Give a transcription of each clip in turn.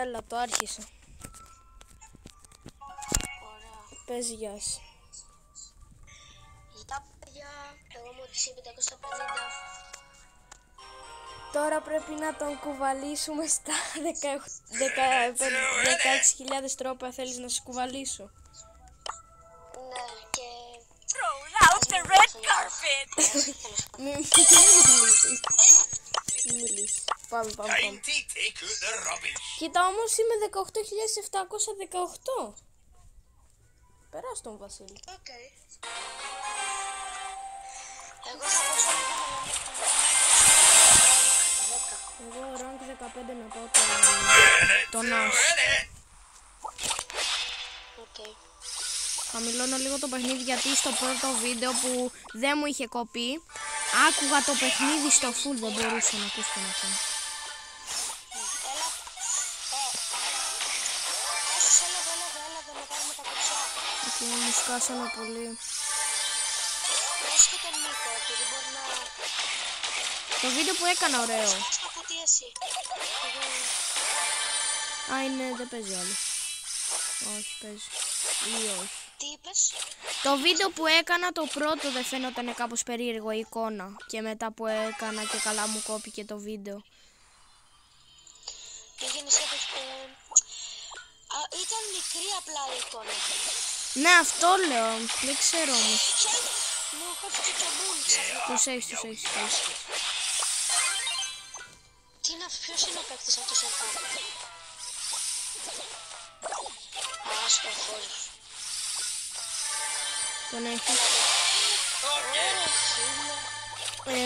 Έλα, το άρχισα. Ωραία. Πες γεια σου. Γεια παιδιά, εγώ είμαι ο TC550. Τώρα πρέπει να τον κουβαλήσουμε στα 16.000 τρόπια. Θέλεις να σε κουβαλήσω? Ναι, και... Roll out the red carpet! Μην μιλήσεις. Πάμε. Time to take out the rubbish. Κοίτα, όμως είμαι 18.718. Περάς τον Βασίλη. Οκ. Εγώ θα πάω Εγώ rank 15 να πάω τον Ash. Οκ. Χαμηλώνω λίγο το παιχνίδι γιατί στο πρώτο βίντεο που δεν μου είχε κοπεί άκουγα το παιχνίδι στο full, δεν μπορούσα να ακούσω τον αυτό. Έλα. Άσους, έλα εδώ να πάρουμε τα κουτσιά. Και μου σκάσανε πολύ. Άσου και τον Νίκο, επειδή μπορεί να... Το βίντεο που έκανα ωραίο. Στο κουτί εσύ. Α, είναι, δεν παίζει άλλο. Όχι, παίζει. Ή όχι. Τι είπες? Το βίντεο που έκανα το πρώτο δεν φαίνονταν κάπως περίεργο η εικόνα. Και μετά που έκανα και καλά μου κόπηκε το βίντεο. Πήγαινες ήταν μικρή απλά η εικόνα. Ναι, αυτό λέω. Δεν ξέρω όμως. Μου κόψει το μπουλ ξαφνικά. Τους έχεις. Τι είναι αυτό, ποιος είναι ο παίκτης αυτός εδώ? Άστοχος. Τον έχεις.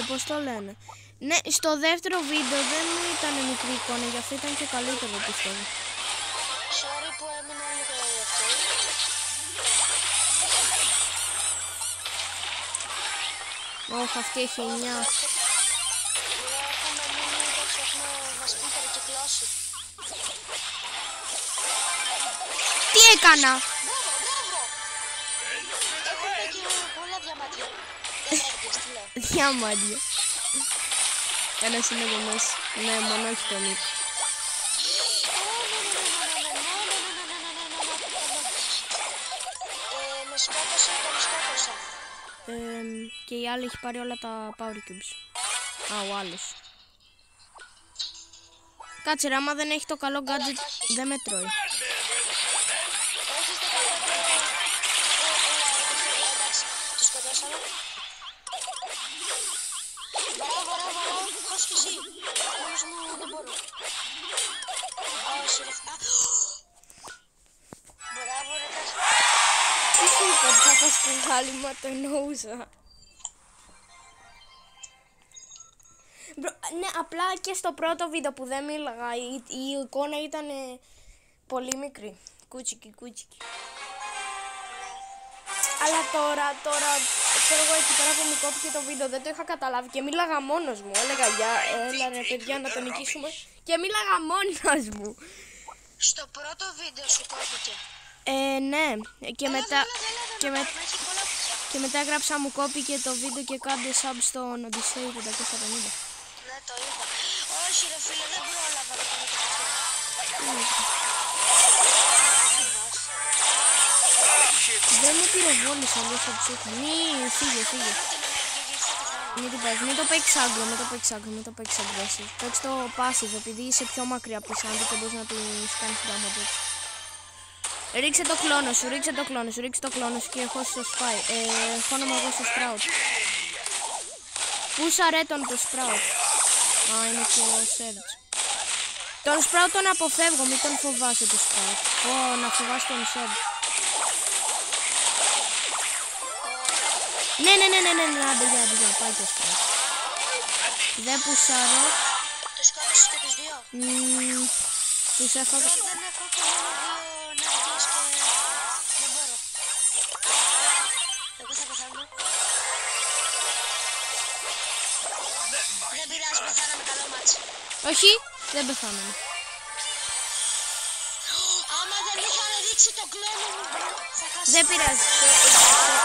Πώς το λένε. Ναι, στο δεύτερο βίντεο δεν ήταν μικρή εικόνα, γι' αυτό ήταν και καλύτερο πιστεύω. Sorry που έμεινα λίγο αυτό. Όχι, αυτή έχει 9. Έχουμε μείνει τέτοιο, έχουμε μας πει περικυκλώσει. Τι έκανα? Μπράβο! Έχουμε και πολλά διαμάτια. Διαμάτια, τι λέω. Διαμάντια. Ένας είναι εδώ μέσα. Ναι, μόνο όχι το Νίκο. Με σκότωσα, τον σκότωσα. Και η άλλη έχει πάρει όλα τα power cubes. Α, ο άλλος. Κάτσε ρε, άμα δεν έχει το καλό gadget δεν με τρώει. Έχεις 15... εντάξει, το σκοτώσαμε. Μπράβο, χάσου κι εσύ. Μόνος μου δεν μπορώ. Όχι ρε. Μπράβο ρε Τάση. Τι σου είπα ότι θα πας στο γάλημα, το εννοούσα. Ναι, απλά και στο πρώτο βίντεο που δεν μίλαγα η εικόνα ήταν πολύ μικρή. Κούτσικι. Αλλά τώρα, ξέρω εγώ εκεί πέρα που μου κόπηκε το βίντεο δεν το είχα καταλάβει και μίλαγα μόνος μου. Έλεγα έλα ρε παιδιά να το νικήσουμε και μίλαγα μόνος μου. Στο πρώτο βίντεο σου κόπηκε. Ναι, και μετά έγραψα μου κόπηκε το βίντεο και κάντε sub στον Odyssey 550. Ναι, το είδα. Όχι ρε φίλε, δεν πρόλαβα να κάνω το Δεν μου πυροβόλησε αλλιώς θα τους είχα. Φύγε. Μην το παίξεις άγκρο, μην το παίξεις aggressive. Παίξ το passive επειδή είσαι πιο μακριά από τη Sandy και μπορείς να τους κάνεις την damage έτσι. Ρίξε το κλόνο σου και έχω στο Spy. Χώνομαι εγώ στο Sprout. Πούσα ρε τον το Sprout. Α, είναι και ο Surge. Τον Sprout τον αποφεύγω, μην τον φοβάσαι το Sprout. Να φοβάσαι τον Surge. Ναι, άντε για, πάει το Sprout. Δεν πουσάρω. Το σκότωσες και τους δύο. Τους έφαγα. Δεν έχω και μόνο δύο ναύτες και δεν μπορώ. Εγώ θα πεθάνω. Δεν πειράζει, πεθάναμε, καλό μάτς. Όχι, δεν πεθάναμε. Άμα δεν είχαν ρίξει το κλόνο μου, θα χάσει. Δεν πειράζει,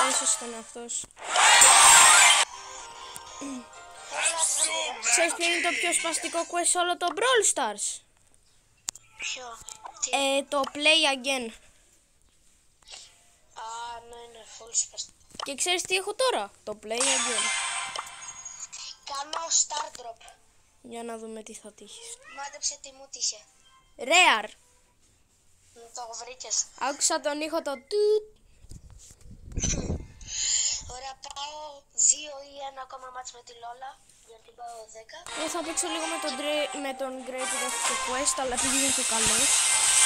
έσωσε τον εαυτό σου. Ξέρεις ποιο είναι το πιο σπαστικό quest σε όλο το Brawl Stars? Ποιο? Τι? Το play again. Α, ναι, είναι full σπαστικό. Και ξέρεις τι έχω τώρα? Το play again. Κάνω star drop. Για να δούμε τι θα τύχεις. Μάντεψε τι μου τύχε. Rare. Το βρήκες. Άκουσα τον ήχο το τουτ. Ωραία, πάω 2 ή 1 ακόμα μάτς με τη Λόλα. Γιατί πάω 10. Θα παίξω λίγο με τον Grey που έχω το quest, αλλά επειδή δεν έχω καλός.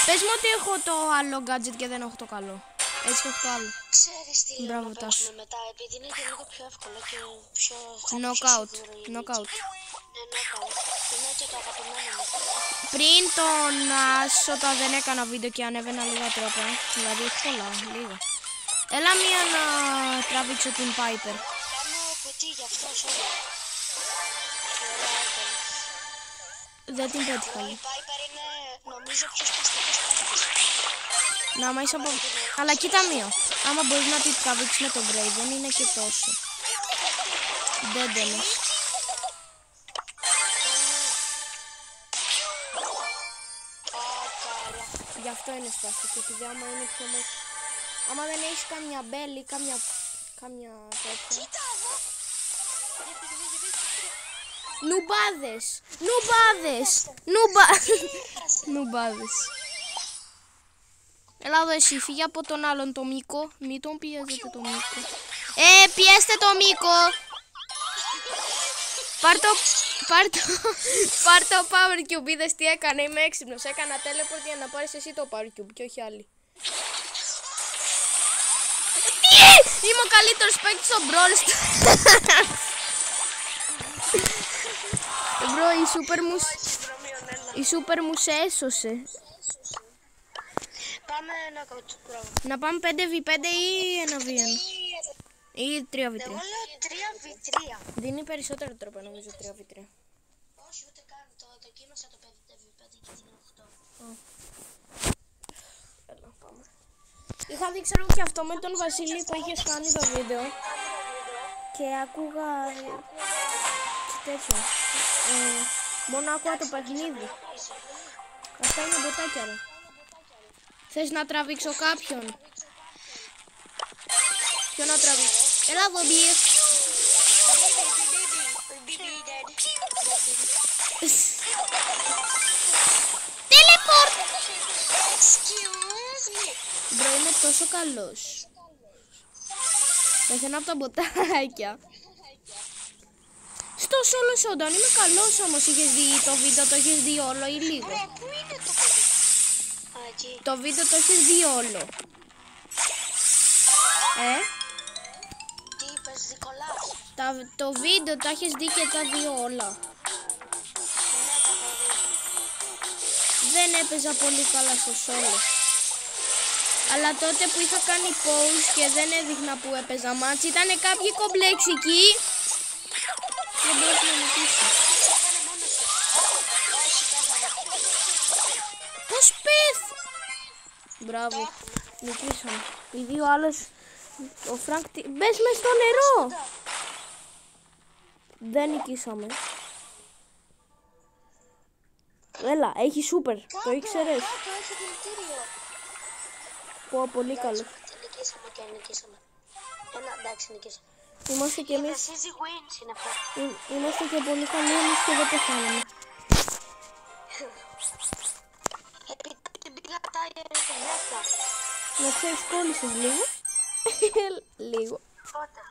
Πες μου ότι έχω το άλλο gadget και δεν έχω το καλό. Έτσι έχω το άλλο. Ξέρεις τι λέω Μπράβο, να Τάσο. παίξουμε μετά, επειδή είναι και λίγο πιο εύκολο και πιο... Knockout. πιο σίγουρο η Knockout. νίκη. Ναι, knockout. Είναι και το αγαπημένο μου. Πριν τον Άσοτα δεν έκανα βίντεο και ανέβαινα λίγα τρόπα. Δηλαδή έχει πολλά, λίγα. Έλα μία να τραβήξω την Piper. Κάνω κουτί γι' αυτό σώμα. Ωραία, εύκολο. Δεν την πέτυχα. Η Piper είναι νομίζω πιο σπαστικός παίκτης. Να μα είσαι από... Αλλά κοίτα μία. Άμα μπορείς να την τραβήξεις με τον Grey δεν είναι και τόσο. Ντέντενος. Γι' αυτό είναι σπαστικό. Επειδή άμα είναι πιο μέσα. Άμα δεν έχεις καμιά μπέλη, καμιά τέτοια. Κοίτα εδώ. Νουμπάδες! Νουμπάδες! Έλα εδώ εσύ, φύγε από τον άλλον το Μίκο. Μην τον πιέζετε το Μίκο. Πιέστε το Μίκο! Πάρ' το Power Cube, είδες τι έκανε, είμαι έξυπνος. Έκανα teleport για να πάρεις εσύ το Power Cube και όχι άλλοι. Είμαι ο καλύτερος παίκτης στο Brawl Stars. Μπρο, η σούπερ μου σε έσωσε. Πάμε knockout, μπράβο. Να πάμε 5v5 ή 1v1 ή 3v3. Εγώ λέω 3v3. Δίνει περισσότερο τρόπο νομίζω 3v3. Όχι, ούτε καν. Το δοκίμασα το 5v5 και την 8. Έλα, πάμε. Είχα δει ξέρω και αυτό με τον Βασίλη που είχες κάνει το βίντεο και άκουγα και τέτοιο. Μόνο άκουγα το παιχνίδι. Αυτά είναι μποτάκια ρε. Θες να τραβήξω κάποιον? Ποιο να τραβήξω? Έλα εδώ μπιε. Teleport! Excuse me. Μπρο, είναι τόσο καλός. Πεθαίνω από τα μποτάκια. Στο solo showdown είμαι καλός όμως. Είχες δει το βίντεο, το έχεις δει όλο ή λίγο? Πού είναι το παιδί? Α, εκεί. Το βίντεο το έχεις δει όλο? Τι είπες, Νικολάς? Το βίντεο τα έχεις δει και τα δει όλα? Ναι, το έχω δει. Δεν έπαιζα πολύ καλά στο solo. Αλλά τότε που είχα κάνει pause και δεν έδειχνα που έπαιζα μάτς, ήταν κάποιοι κομπλεξικοί. Δεν μπορείς να νικήσεις. Έκανε μόνος του. Όχι, πέθανε. Πώς Μπράβο, νικήσαμε. Επειδή ο άλλος, ο Φρανκ, μπες μες στο νερό. Δεν νικήσαμε. Έλα, έχει σούπερ, το ήξερες? Κάτω έχει δηλητήριο. Πω, πολύ καλό. Νικήσαμε και νικήσαμε. Εντάξει, νικήσαμε. Είμαστε κι εμείς, Easy wins είναι αυτό. είμαστε και πολύ καλοί εμείς και δεν πεθάναμε. Επειδή την πήγα τάγερ τη γλώσσα. Να ξέρεις, κόλλησες λίγο. Λίγο. Πότε?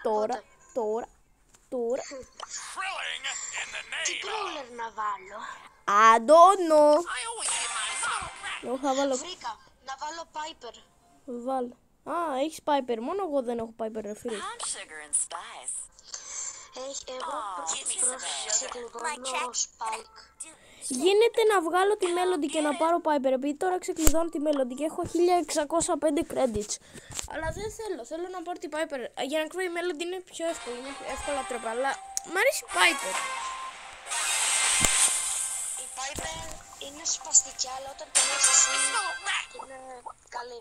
Τώρα. Thrilling in the Τι name. brawler να βάλω? I don't know. I always get my little Εγώ θα βάλω. Βρήκα. Να βάλω Piper. Βάλω. Α, έχεις Piper. Μόνο εγώ δεν έχω Piper, ρε φίλε. I'm sugar and spice. Εγώ ξεκλειδώνω Spike. Γίνεται να βγάλω τη Melody και να πάρω Piper. Επειδή τώρα ξεκλειδώνω τη Melody και έχω 1605 credits. Αλλά δεν θέλω. Θέλω να πάρω την Piper. Για να κρύβω η Melody είναι πιο εύκολη. Είναι εύκολα τρόπα. Αλλά μ' αρέσει η Piper. Η Piper είναι σπαστική, αλλά όταν την έχεις εσύ είναι καλή.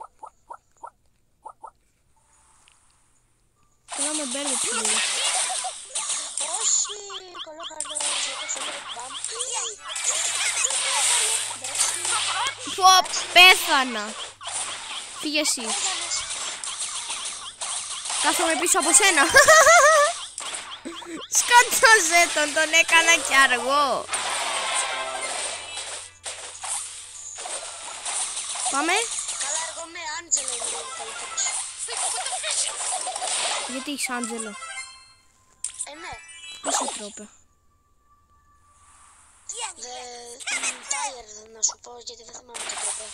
Τώρα με μπέρδεψε λίγο. Όχι, κολόχαρδο, ζητώ σε λίγο μπαμ. Πω, πέθανα. Φύγε εσύ. Κάθομαι πίσω από σένα. Σκότωσε τον έκανα κι αργό. Πάμε. Καλά, εγώ με Άντζελο είμαι ο καλύτερος. Γιατί έχεις Άντζελο? Ναι. Πώς σε τρόπε? Τάιερ να σου πω, γιατί δεν θυμάμαι το τρόπο.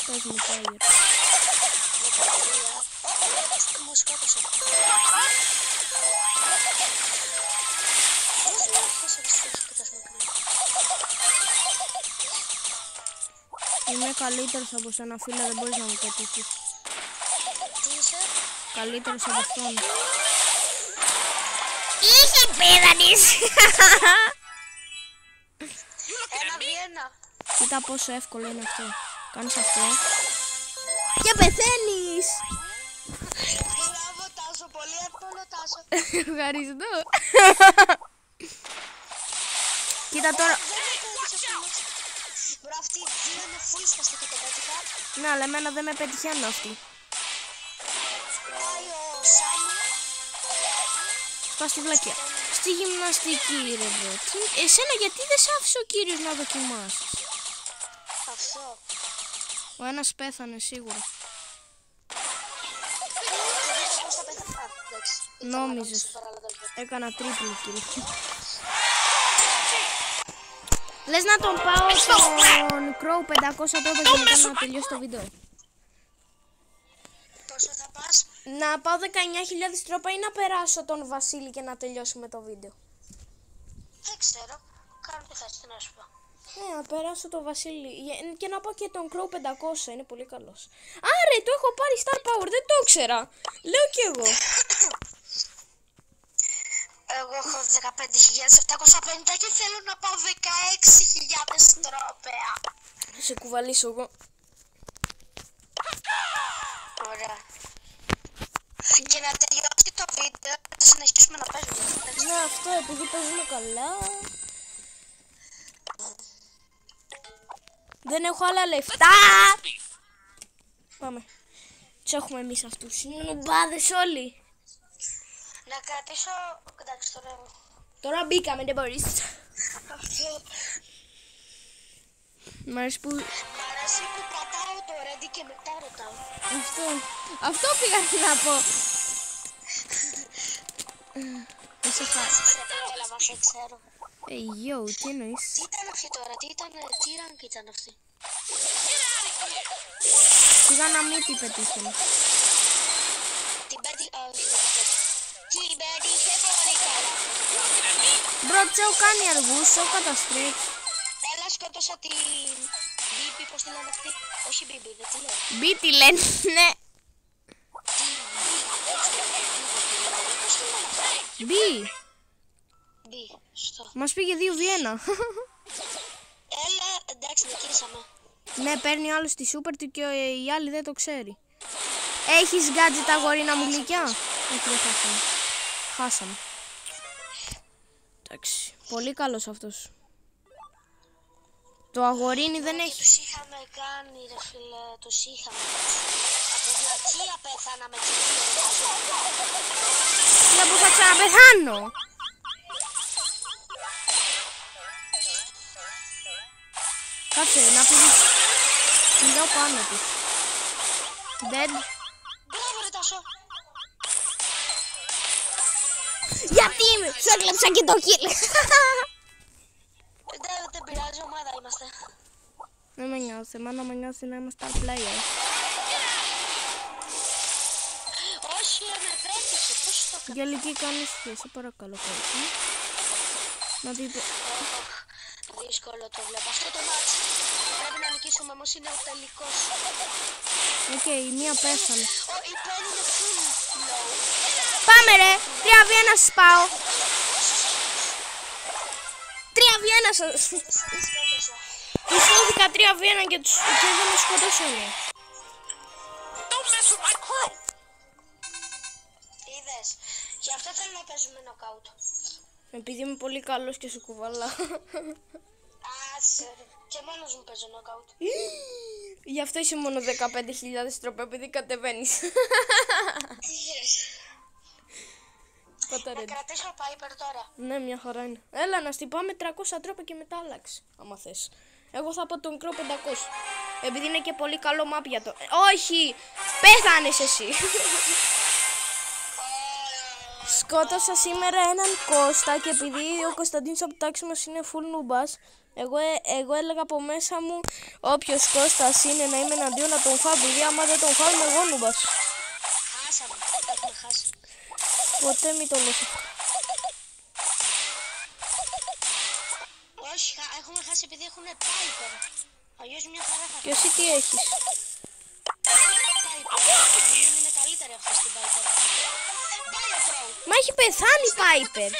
Πες μου Τάιερ. 13. Μου σκότωσε. Πώς λέω αυτός ο δυστυχής και τόσο μακριά. Είμαι καλύτερος από σένα φίλε, δεν μπορείς να μου πετύχεις. Τι είσαι? Καλύτερος από αυτόν. Είχε πέδανης. 1v1. Κοίτα πόσο εύκολο είναι αυτό. Κάνεις αυτό και πεθαίνεις. Μπράβο Τάσο, πολύ εύκολο Τάσο. Ευχαριστώ. Κοίτα τώρα. Μπρο, αυτοί οι δύο είναι full σπαστική παιδάτικα. Ναι, αλλά εμένα δεν με πετυχαίνουν αυτοί. Πάει ο Σάμι. Πας στη βλακιά. Στη γυμναστική ρε μπρο. Εσένα γιατί δεν σ' άφησε ο κύριος να δοκιμάσεις? Αυτό. Ο ένας πέθανε σίγουρα. Πώς θα πέθανε? Α, εντάξει. Νόμιζες. Έκανα τρίπλη kill. Λες να τον πάω στον Crow 500 τρόπες και μετά να τελειώσει το βίντεο? Πόσο θα πας? Να πάω 19.000 τρόπα ή να περάσω τον Βασίλη και να τελειώσουμε το βίντεο? Δεν ξέρω. Κάνω τι θες, τι να σου πω. Ναι, να περάσω τον Βασίλη και να πάω και τον Crow 500, είναι πολύ καλός. Άρε, το έχω πάρει Star Power, δεν το ήξερα. Λέω κι εγώ. Εγώ έχω 15.750 και θέλω να πάω 16.000 τρόπαια. Θα σε κουβαλήσω εγώ. Ωραία. Και να τελειώσει το βίντεο θα συνεχίσουμε να παίζουμε. Ναι, αυτό επειδή παίζουμε καλά. Δεν έχω άλλα λεφτά. Πάμε. Τους έχουμε εμείς αυτούς. Είναι νουμπάδες όλοι. Να κρατήσω... Εντάξει τώρα... Τώρα μπήκαμε, δεν μπορείς. Αυτό... Μ' αρέσει που... Μ' αρέσει που πατάω το ready και μετά ρωτάω. Αυτό πήγα να πω. Είσαι χάρη. Έλαβα, σε ξέρω. Yo, τι εννοείς? Τι ήταν αυτή τώρα, τι rank ήταν αυτή? Πήγα να μην την πετύχαινε. Την πέτυχε, όχι δεν την πέτυχε. Την πέτυχε πολύ καλά. Μπρο, τσέω κάνει αργούς, τσέω καταστρέψει. Έλα σκότωσα την Μπίμπι, πώς τη λένε αυτή? Όχι Μπίμπι, δεν τη λέω. Μπι τη λένε, ναι. Μπι. Μπι, στο. Μας πήγε 2v1. Έλα, εντάξει, νικήσαμε. Ναι, παίρνει άλλο στη σούπερ του και η άλλη δεν το ξέρει. Έχεις gadget αγορίνα μου γλυκιά? Όχι, δεν χάσαμε. Χάσαμε. Εντάξει, πολύ καλός αυτός. Το αγορίνι δεν έχει. Τους είχαμε κάνει ρε φίλε, τους είχαμε. Από βλακεία πέθαναμε και δύο. Ναι, που θα ξαναπεθάνω. Κάτσε, να πηγαίνω πάνω του. Dead. Μπράβο ρε Τάσο. Γιατί σου έκλεψα και το kill. Δεν πειράζει, ομάδα είμαστε. Δεν με νοιάζει, εμένα με νοιάζει να είμαι star player. Όχι, με πέτυχε, πώς το κάνω. Γελική κάνεις και σε παρακαλώ κάτι. Να την πω. Δύσκολο το βλέπω. Αυτό το μάτς πρέπει να νικήσουμε, όμως είναι ο τελικός. Οκ, μία πέθανε. Η Penny είναι full low. Πάμε ρε, 3v1 σας πάω. 3v1 σας. Τους σώθηκα 3v1 και δεν με σκοτώσανε. Don't mess with my crew. Είδες, γι' αυτό θέλω να παίζουμε νοκάουτ. Επειδή είμαι πολύ καλός και σου κουβαλάω. Άσε ρε. Και μόνος μου παίζω νοκάουτ. Γι' αυτό είσαι μόνο 15.000 τρόπα, επειδή κατεβαίνεις. Να κρατήσω Piper τώρα. Ναι, μια χαρά είναι. Έλα να στην πάμε 300 τρόπα και μετά άλλαξε, άμα θες. Εγώ θα πω το μικρό 500. Επειδή είναι και πολύ καλό map για το... Όχι! Πέθανες εσύ! Σκότωσα σήμερα έναν Κώστα και επειδή ο Κωνσταντίνος από το τάξη μας είναι full νούμπας, εγώ έλεγα από μέσα μου όποιος Κώστας είναι να είμαι εναντίον να τον φάω, επειδή άμα δεν τον φάω είμαι εγώ νούμπας. Χάσαμε, έχουμε χάσει. Ποτέ μη το λες αυτό. Όχι, έχουμε χάσει επειδή έχουν Piper. Αλλιώς μια χαρά θα Και εσύ τι έχεις? Piper. Είναι καλύτερη αυτή στην Piper. Μα έχει πεθάνει η Piper.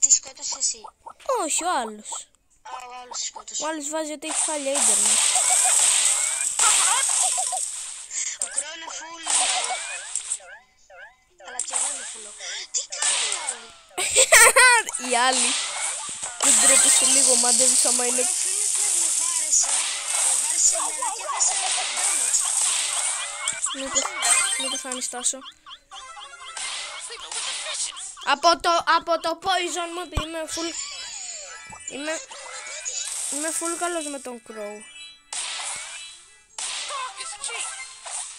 Τη σκότωσε εσύ. Όχι, ο άλλος. Ο άλλος τη σκότωσε. Ο άλλος βάζει ότι έχει χάλια ίντερνετ. Ο Κρό είναι full. Αλλά και εγώ είμαι full. Τι κάνει οι άλλοι? Οι άλλοι. Δεν τρέπεσαι λίγο, μάντευες άμα είναι... Ο φίλος μας με βάρεσε εμένα και έπεσε damage. Μην πεθάνεις Τάσο. Από το poison μου ότι είμαι full... Είμαι full καλός με τον Crow.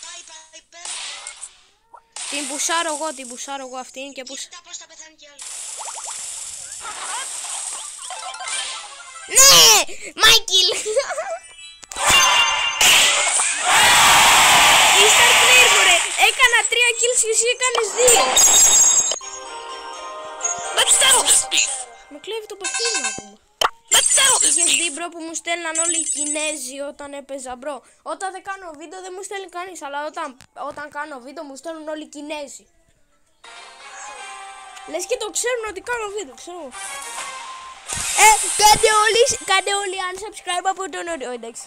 Piper. Την πουσάρω εγώ αυτήν και πουσα... Κοίτα πώς θα πεθάνει κι άλλοι. Ναι! Μάικιλ! Easter player μου ρε! Έκανα 3 kills και εσύ έκανες 2! Let's settle this beef. Με κλέβει το παιχνίδι να πούμε. Let's settle this Είχες beef. δει μπρο που μου στέλναν όλοι οι Κινέζοι όταν έπαιζα μπρο. Όταν δεν κάνω βίντεο δεν μου στέλνει κανείς, αλλά όταν κάνω βίντεο μου στέλνουν όλοι οι Κινέζοι. Λες και το ξέρουν ότι κάνω βίντεο, ξέρω. Κάντε όλοι unsubscribe από τον όριο, εντάξει.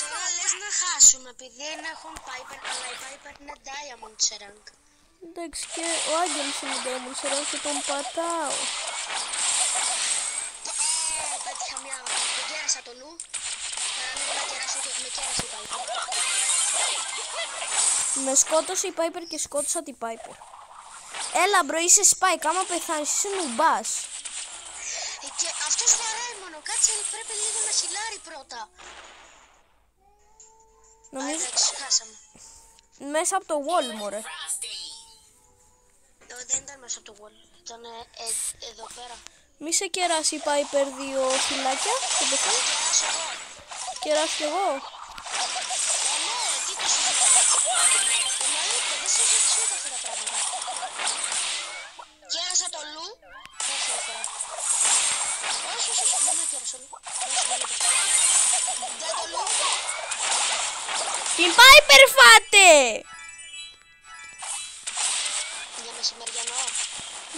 Τώρα λες να χάσουμε επειδή δεν έχουν Piper, αλλά η Piper είναι Diamond σε rank. Εντάξει και ο Άγγελος είναι Diamond σε rank και τον πατάω. Πέτυχα μια... Δεν κέρασα το νου. Παραλίγο να κεράσω ότι με κέρασε η Piper. Με σκότωσε η Piper και σκότωσα την Piper. Έλα μπρο, είσαι Spike, άμα πεθάνεις είσαι νουμπάς. Και αυτός βαράει μόνο, κάτσε πρέπει λίγο να χιλάρει πρώτα. Νομίζω Εντάξει, χάσαμε. μέσα από το wall μωρέ. Δεν ήταν μέσα από το wall, ήταν εδώ πέρα. Μη σε κεράσει η Piper 2 φυλάκια και πεθάνει. Κεράσω εγώ. Κεράσω κι εγώ. Ναι, τι το συζητάς. Εννοείται, δεν συζητήσω ούτε αυτά τα πράγματα. Κέρασα το Λου. Όχι, έφερα. Όχι, δεν με κέρασα Λου. Όχι, δεν έπαιξα. Δεν το Λου. Την Piper φάτε! Για μεσημεριανό.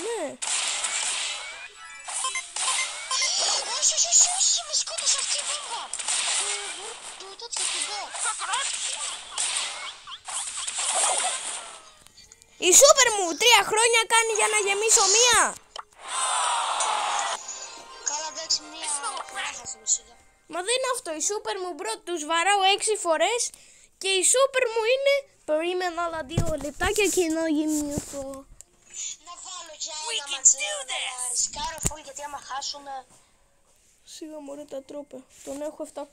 Ναι. Όχι, με σκότωσε αυτή η βόμβα. Του τέτοιο του μπω. Η σούπερ μου 3 χρόνια κάνει για να γεμίσω μία. Καλά, εντάξει, μία φορά θα ζημισίδα. Μα δεν είναι αυτό, η σούπερ μου μπρο τους βαράω 6 φορές και η σούπερ μου είναι... Περίμενα άλλα 2 λεπτάκια και να γεμίσω. Να βάλω για ένα ματσέ, να ρισκάρω φουλ γιατί άμα χάσουμε... Σιγά μωρέ τα τρόπε, τον έχω 750.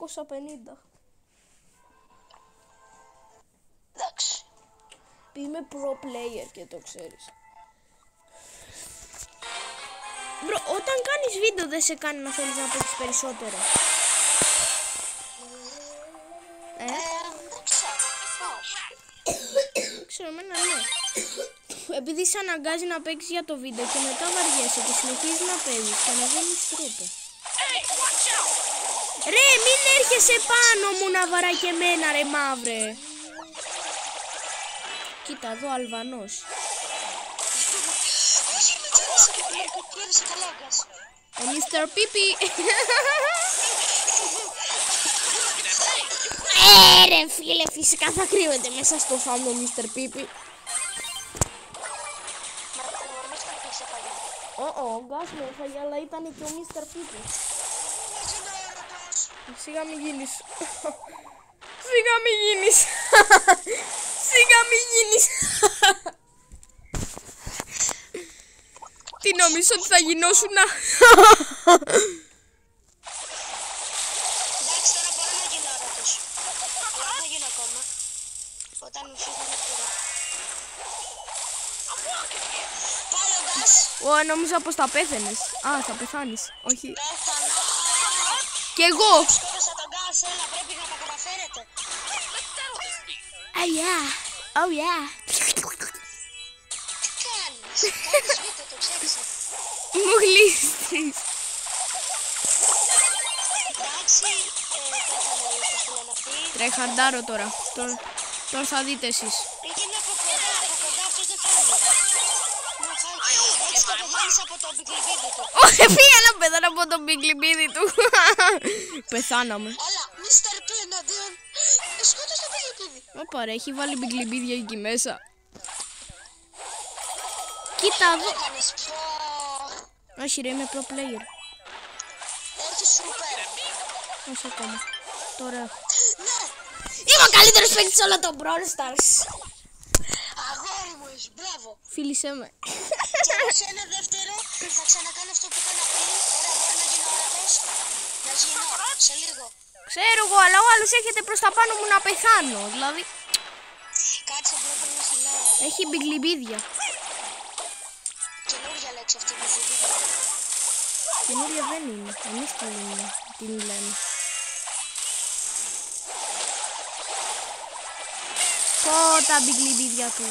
Εντάξει. Είμαι pro player και το ξέρεις. Μπρο, όταν κάνεις βίντεο δεν σε κάνει να θέλεις να παίξεις περισσότερο. Δεν ξέρω. Δεν ξέρω, εμένα ναι. Επειδή σε αναγκάζει να παίξεις για το βίντεο και μετά βαριέσαι και συνεχίζεις να παίζεις και να βγαίνεις τρόπο. Ρε, μην έρχεσαι πάνω μου να βαρά και εμένα ρε μαύρε. Κοίτα εδώ Αλβανός. Όχι, με κέρδισε και με κέρδισε καλάγκας. Ο Mr. Pipi. Ρε φίλε, φυσικά θα κρύβεται μέσα στο φάμο Mr. Pipi. Μα το νορμές θα πεις παλιά. Ω, γκάς μου έφαγε, αλλά ήταν και ο Mr. Pity. Σιγά μη γίνεις. Σιγά μη γίνεις. Σιγά μη γίνεις. Τι νόμιζες ότι θα γινόσουνα? Εντάξει, τώρα μπορώ να γίνω όρατος. Αλλά δεν θα γίνω ακόμα. Όταν μου φύγουν το τώρα. Πάλι ο γκάς. Ω, νόμιζα πως θα πέθαινες. Α, θα πεθάνεις. Όχι. Πέθανα. Κι εγώ. Σκότωσα τον γκάς, έλα, πρέπει να τα καταφέρετε. Oh yeah. Oh yeah. Τι κάνεις, κάνεις βίντεο, το ξέχασα. Μου γλίστρεις. Εντάξει, πέθανε λίγο στο λένε αυτή. Τρεχαντάρω τώρα. Τώρα θα δείτε εσείς. Πήγαινε από κοντά αυτός δεν φάνει. Έτσι θα πεθάνεις από το μπικλιμπίδι του. Όχι, πήγα να πεθάνω από τον μπιγκλιμπίδι του. Πεθάναμε. Έλα, Mr. P εναντίον. Σκότωσε το μπικλιμπίδι. Ωπα ρε, έχει βάλει μπιγκλιμπίδια εκεί μέσα. Κοίτα εδώ. Έκανες πω. Όχι ρε, είμαι pro player. Έχει σούπερ. Όχι ακόμα. Τώρα έχω. Ναι, Είμαι ο καλύτερος παίκτης σε όλο το Brawl Stars. αγόρι μου είσαι, μπράβο. Φίλησέ με. Και εγώ σε ένα δεύτερο θα ξανακάνω αυτό που έκανα πριν. Ωραία, μπορεί να γίνω όρατος. Να γίνω σε λίγο. Ξέρω εγώ, αλλά ο άλλος έρχεται προς τα πάνω μου να πεθάνω. Δηλαδή, Κάτσε πρέπει να χιλάρω. έχει μπιγκλιμπίδια. Καινούργια λέξη αυτή που σου δίνω. Καινούρια δεν είναι. Εμείς την λέμε. Πω τα μπιγκλιμπίδια του.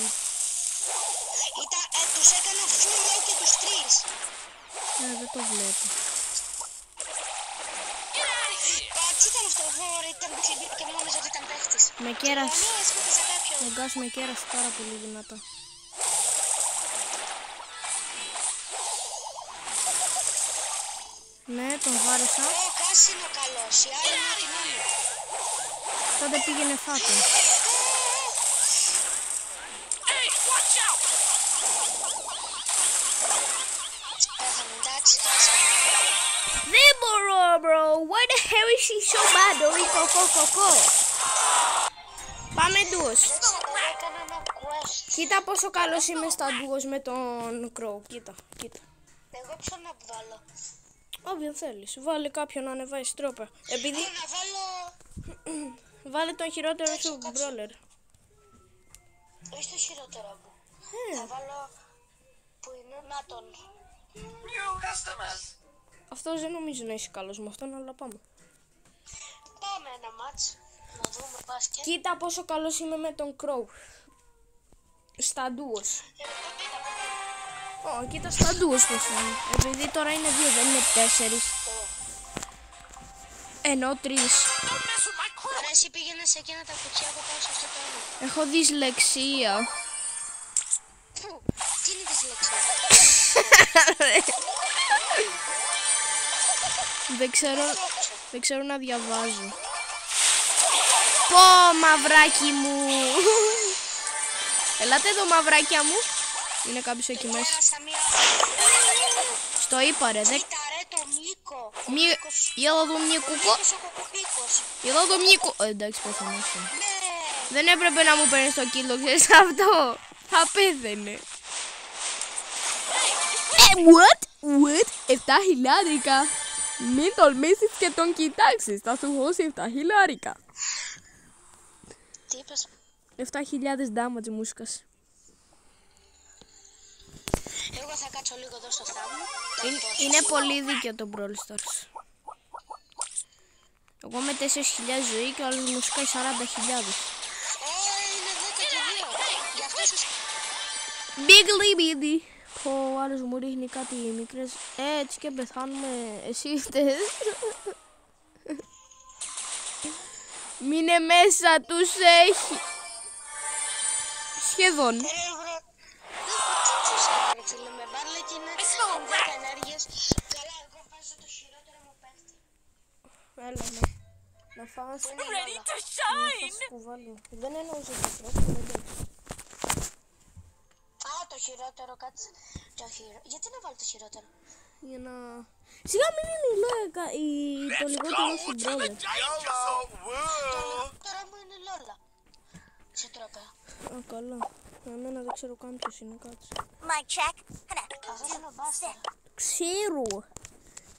Τους έκανα φούλα και τους τρεις. Δεν το βλέπω. Τι ήταν αυτό, βόρε, ήταν μπικλιμπίδι και νόμιζα ότι ήταν παίχτης. Με κέρασε. Λέω, έσκοτωσα κάποιον. Ο γκάς με κέρασε πάρα πολύ δυνατά. Ναι, τον βάρεσα. Ο Κάς είναι ο καλός, η άλλη είναι την άλλη. Τότε πήγαινε φάτο. Hey, watch out! Πέθανε, εντάξει, χάσαμε. Δεν μπορώ, bro. Why the hell is she so bad? Κοκό. Πάμε ντουος. Δεν ξέρω, εγώ έκανα ένα quest. Κοίτα πόσο καλός είμαι στα ντουος με τον Crow. Κοίτα. Εγώ ποιον να βάλω. Όποιον θέλεις. Βάλε κάποιον να ανεβάσει τρόπα. Επειδή Να βάλω... βάλε τον χειρότερο σου brawler. Όχι το χειρότερο μου. Θα βάλω... Που είναι να τον... New customers. Αυτός δεν νομίζω να είσαι καλός με αυτόν, αλλά πάμε. Πάμε ένα μάτς. Να δούμε μπάσκετ. Κοίτα πόσο καλός είμαι με τον Crow. Στα ντουος. Ω, κοίτα στα ντουος πως είναι. Επειδή τώρα είναι 2, δεν είναι 4. Ενώ 3. Don't mess with my crew. Άρα εσύ πήγαινε σε εκείνα τα κουτσιά που πάω σε αυτό το άλλο. Έχω δυσλεξία. Πού, τι είναι δυσλεξία. Δεν ξέρω να διαβάζω. Πω, μαυράκι μου. Ελάτε εδώ, μαυράκια μου. Είναι κάποιος εκεί μέσα. Πέρασα μία... Στο είπα ρε, Κοίτα ρε το Μίκο. Έλα εδώ Μίκουκο. Μίκος ο Κοκοπίκος. Έλα εδώ Μίκο. Εντάξει, πέθανε. Ναι. Δεν έπρεπε να μου παίρνεις το κιλό, ξέρεις αυτό. Θα πέθαινε. What? 7 χιλιάρικα. Μην τολμήσεις και τον κοιτάξεις. Θα σου χώσει 7 χιλιάρικα. Τι είπες. 7.000 damage μου σκασε. Εγώ θα κάτσω λίγο εδώ στο θάμνο. Είναι πολύ δίκαιο το Brawl Stars. Εγώ με 4.000 ζωή και ο άλλος μου σκάει 40.000. Είναι 10 και 2. Γι' αυτό σου... Μπιγκλιμπίδι. Ο άλλος μου ρίχνει κάτι μικρές. Έτσι και πεθάνουμε. Εσύ φταίς. Μείνε μέσα, τους έχει. Σχεδόν. Τι τους έκανε φίλε με μπάρλε και είναι 10 ενέργειες. Καλά, εγώ βάζω το χειρότερο μου παίχτη. Έλα να φάω Ready to shine! σκουβάλι. Δεν εννοούσα το πρώτο. Α, το χειρότερο, κάτσε. Γιατί να βάλω το χειρότερο. Για να... Σιγά μην είναι το λιγότερο στην Brawler. Τώρα μου είναι η Λόλα. Σε τρόπαια. Α, καλά. Εμένα δεν ξέρω καν ποιος είναι, κάτσε. Mic check. Αυτό είναι ο Μπάσταρ. Ξέρω.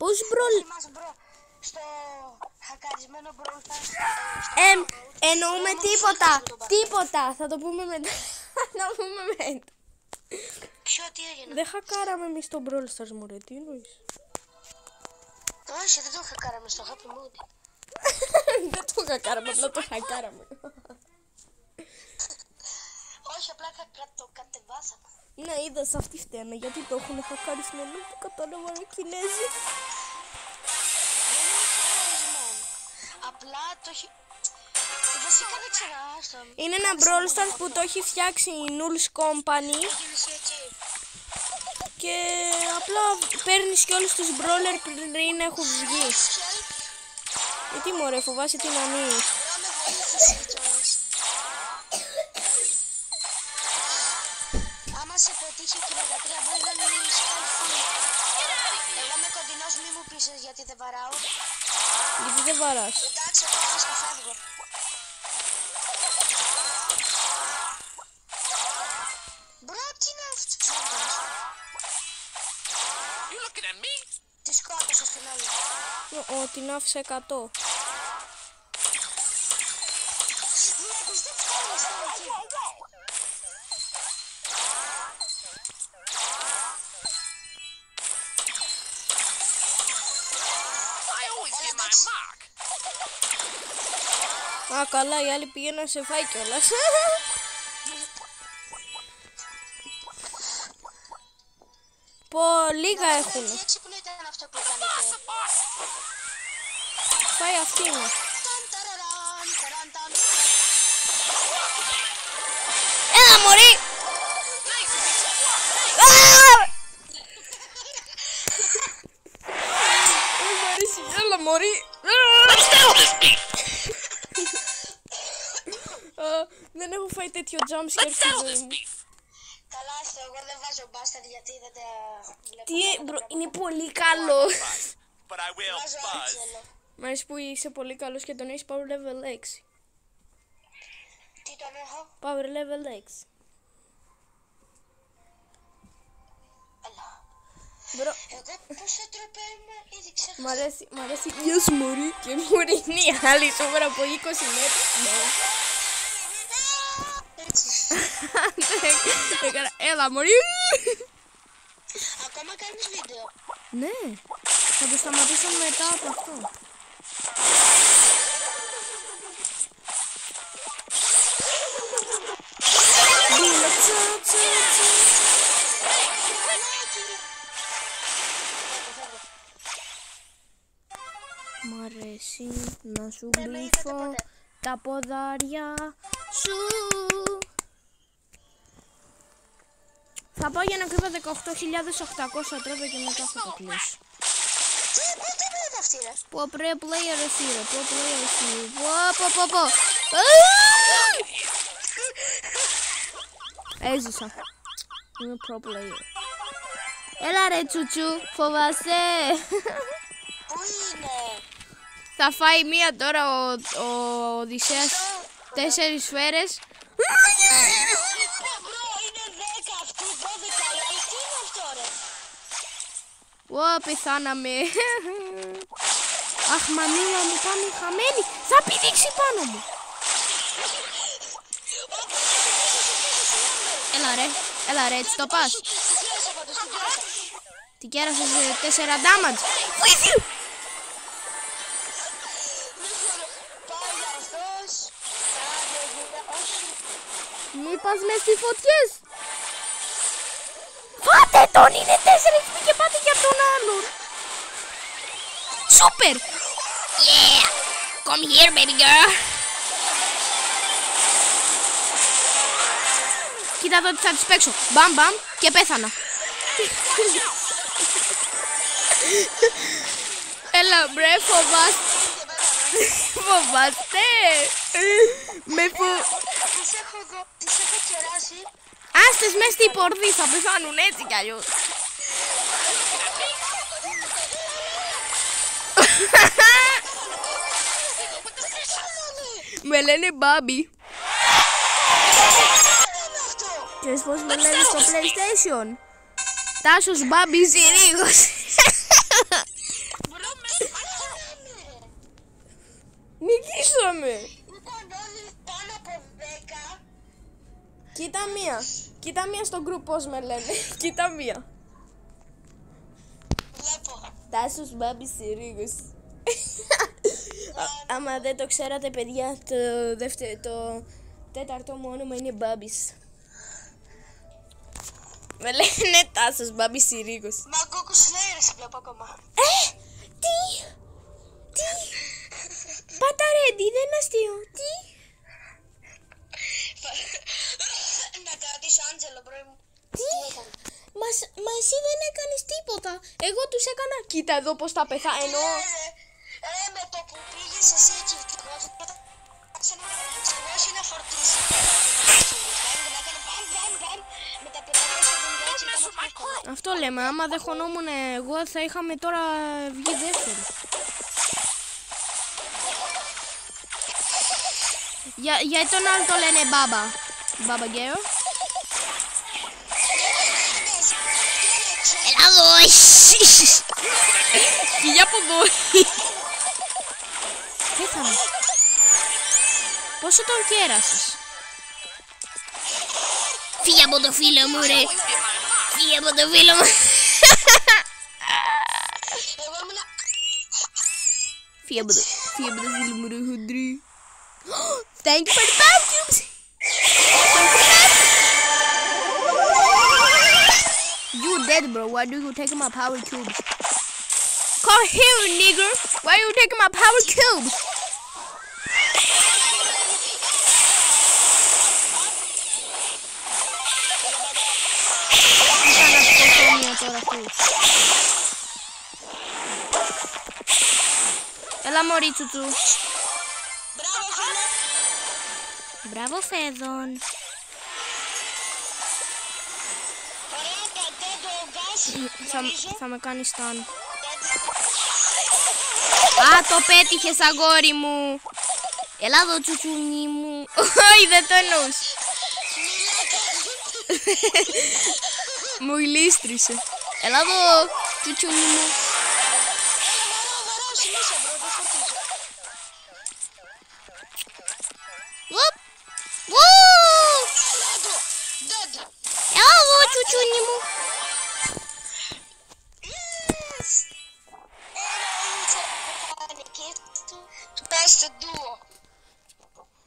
Πώς Brawl... Θυμάσαι στο χακαρισμένο Brawl Stars. Εννοούμε τίποτα. Τίποτα. Θα το πούμε μετά. Θα το πούμε μετά. Ποιο, τι έγινε? Δεν χακάραμε εμείς το Brawl Stars, μωρέ. Τι εννοείς? Όχι, δεν το χακάραμε στο Happy Mood. Δεν το χακάραμε, απλά το χακάραμε. Όχι, απλά το κατεβάσαμε. Ναι, είδες, αυτοί φταίνε. Γιατί το έχουν χακαρισμένο. Δεν κατάλαβα οι Κινέζοι. Δεν είναι χακαρισμένο. Απλά το έχει... Βασικά δεν ξέρω, άστο. Είναι ένα Brawl Stars που το έχει φτιάξει η Nulls Company. Έγινε έτσι. Και απλά παίρνεις και όλους τους brawler πριν έχουν βγει. Γιατί μωρέ, φοβάσαι την Ανή? Με βοήθησε κιόλας. Άμα σε πετύχει και με τα 3 μπορεί να είναι σκάλφι. Εγώ είμαι κοντινός, μη μου πεις γιατί δεν βαράω. Γιατί δεν βαράς? Εντάξει, εγώ θα φεύγω. Μπρο, τι είναι αυτό? You looking at me? Τη σκότωσα στην άλλη. Την άφησε 100. Βλέπεις, δεν φτάνεις τώρα εκεί. I always get my mark. Α, καλά, οι άλλοι πήγαιναν σε φάει κιόλας. Λίγα έχουν. Τι έξυπνο ήταν αυτό που κάνετε. Φάει αυτή είναι. Έλα, μωρί! Μου αρέσει, έλα, μωρί! Δεν έχω φάει τέτοιο jumpscare στη ζωή μου. Καλά, εγώ δεν βάζω μπάσταρ γιατί δεν τα βλέπω. Είναι πολύ καλό. But I will Βάζω buzz. Άντζελο. Μ' αρέσει που είσαι πολύ καλός και τον έχεις power level 6. Τι τον έχω? Power level 6. Έλα. Μπρο, Εγώ πόσα τρόπια είμαι, ήδη ξέχασα. μ' αρέσει. Γεια σου, μωρί. Και μωρί είναι η άλλη σούβρα από 20 μέτρους. Έτσι. Έλα, μωρί. Ακόμα κάνεις βίντεο? Ναι, θα το σταματήσω μετά από αυτό. Μ' αρέσει να σου γλύφω τα ποδάρια σου. Θα πάω για να κρύβω 18.800 τρόπια και μετά θα το κλείσω. Τι είναι αυτή ρε? Πω player εσύ ρε, πω player εσύ. Πω. Έζησα. Είμαι pro player. Έλα ρε τσουτσού, φοβάσαι. Πού είναι? Θα φάει μία τώρα ο Οδυσσέας 4 σφαίρες. Μπρο, είναι 10 αυτή, 12 αλλά τι είναι αυτό ρε? Πεθάναμε. Αχ, μανούλα μου, πάμε χαμένη. Θα πηδήξει πάνω μου. Έλα ρε, έτσι το πας. Τι κέρασες 4 damage. Βοήθειου. Πάει αυτός. Μη πας μες στις φωτιές. Φάτε τον, είναι 4 HP και πάτε για τον άλλον. Σούπερ. Yeah, come here baby girl. Κοίτα εδώ τι θα τις παίξω. Μπαμ μπαμ και πέθανα. Έλα μπρε, φοβάστε. Τις έχω κεράσει. Άστες μες στην πορδί, θα πεθάνουν έτσι κι αλλιώς. Με λένε Μπάμπι. αυτό. Ξέρεις πώς με λένε στο PlayStation? Τάσος Μπάμπι Συρίγος. Νικήσαμε. Λοιπόν, όλοι πάνω από 10. Κοίτα μία στο group πώς με λένε. Κοίτα μία. Βλέπω. Τάσος Μπάμπι Συρίγος. Άμα δεν το ξέρατε παιδιά, το τέταρτο μου όνομα είναι Μπάμπης. Με λένε Τάσος Μπάμπι Συρίγος. Μαγκόκου Σλέιρες βλέπω ακόμα. Τι? Πάτα ρέντι, δεν είναι αστείο. Τι? Να κρατήσω Άντζελο, μπρο μου. Τι? Μα εσύ δεν έκανες τίποτα. Εγώ τους έκανα. Κοίτα εδώ πως τα πεθαίνω. Με το που πήγες εσύ εκεί ξεγώσει να φορτίζει. Να έκανε μπαμ. Με τα πεταγώσα τον έτσι ήταν εύκολο. Αυτό λέμε, άμα δεν χωνόμουν εγώ θα είχαμε τώρα βγει δεύτερη. Για τον άλλο το λένε Μπάμπα. Μπάμπα Γκέο. Έλα εδώ. Φύγε από εδώ. Πέθανε. Πόσο τον κέρασες? Φύγε από το φίλο μου ρε. Φύγε από το φίλο μου. Εγώ ήμουν. Φύγε από το φίλο μου ρε χοντρή. Thank you for the power cubes. You dead bro, why do you take my power cubes? Come here nigger, why are you taking my power cubes? Έλα μωρή τσουτσού. Μπράβο Φέδων. Ωραία, το γκάς. Θα με κάνει στάν. Α, το πέτυχες αγόρι μου. Έλα εδώ τσουτσούνι μου. Όχι, δεν το εννοούσα. Μου γλίστρισε. Έλα εδώ τσουτσούνι μου. Έλα εδώ τσουτσούνι μου.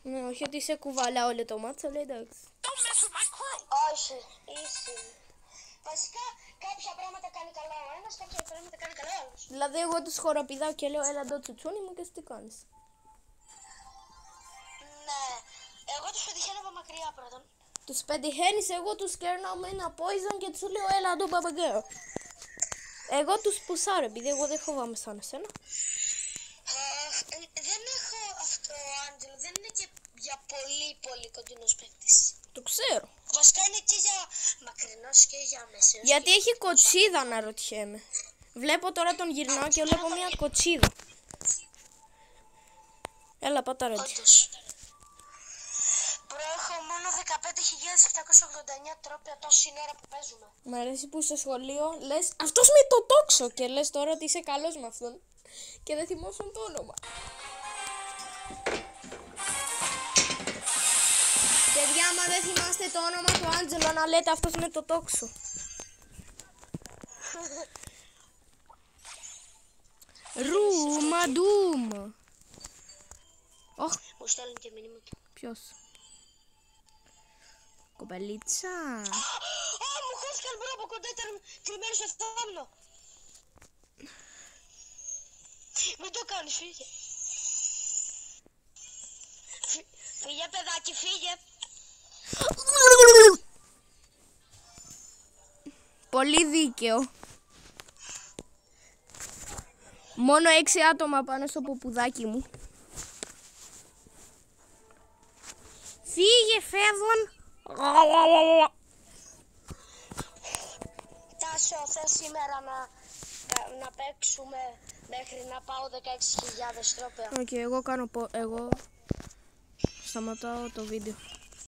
Ναι, όχι ότι σε κουβαλά όλο το μάτσο, λέει εντάξει. Don't mess with my crew. Όχι, είσαι. Βασικά κάποια πράγματα κάνει καλά ο ένας, κάποια πράγματα κάνει καλά ο άλλος. Δηλαδή εγώ τους χοροπηδάω και λέω έλα εδώ τσουτσούνι μου και εσύ τι κάνεις? Ναι, εγώ τους πετυχαίνω από μακριά πρώτον. Τους πετυχαίνεις, εγώ τους κέρνω με ένα poison και τους λέω έλα εδώ παπαγκαίο. Εγώ τους πουσάρω επειδή εγώ δεν φοβάμαι σαν εσένα. Δεν έχω αυτό, Άντζελο, δεν είναι και για πολύ κοντινός παίκτης. Το ξέρω. Βασικά είναι και για μακρινός και για μεσαίος. Γιατί έχει κοτσίδα να ρωτιέμαι. Βλέπω τώρα τον γυρνάω και βλέπω μια κοτσίδα. Έλα πάτα ρέντι. Όντως. Προέχω μόνο 15.789 τρόπια τόση ώρα που παίζουμε. Μ' αρέσει που στο σχολείο λες αυτός με το τόξο και λες τώρα ότι είσαι καλός με αυτόν. Και δεν θυμόσουν το όνομα. Παιδιά, άμα δεν θυμάστε το όνομα του Άντζελο να λέτε αυτός με το τόξο. Ρουμαντούμ. Ωχ, Μου στέλνει και μήνυμα. ποιος? Κοπελίτσα. Μου χώθηκαν μπρο από κοντά, ήταν κρυμμένο στο θάμνο. Μην το κάνεις, φύγε. Φύγε παιδάκι, φύγε. Πολύ δίκαιο. Μόνο 6 άτομα πάνω στο ποπουδάκι μου. Φύγε Φέδων. Τάσο, θες σήμερα να να παίξουμε μέχρι να πάω 16.000 τρόπαια. Οκ, εγώ σταματάω το βίντεο.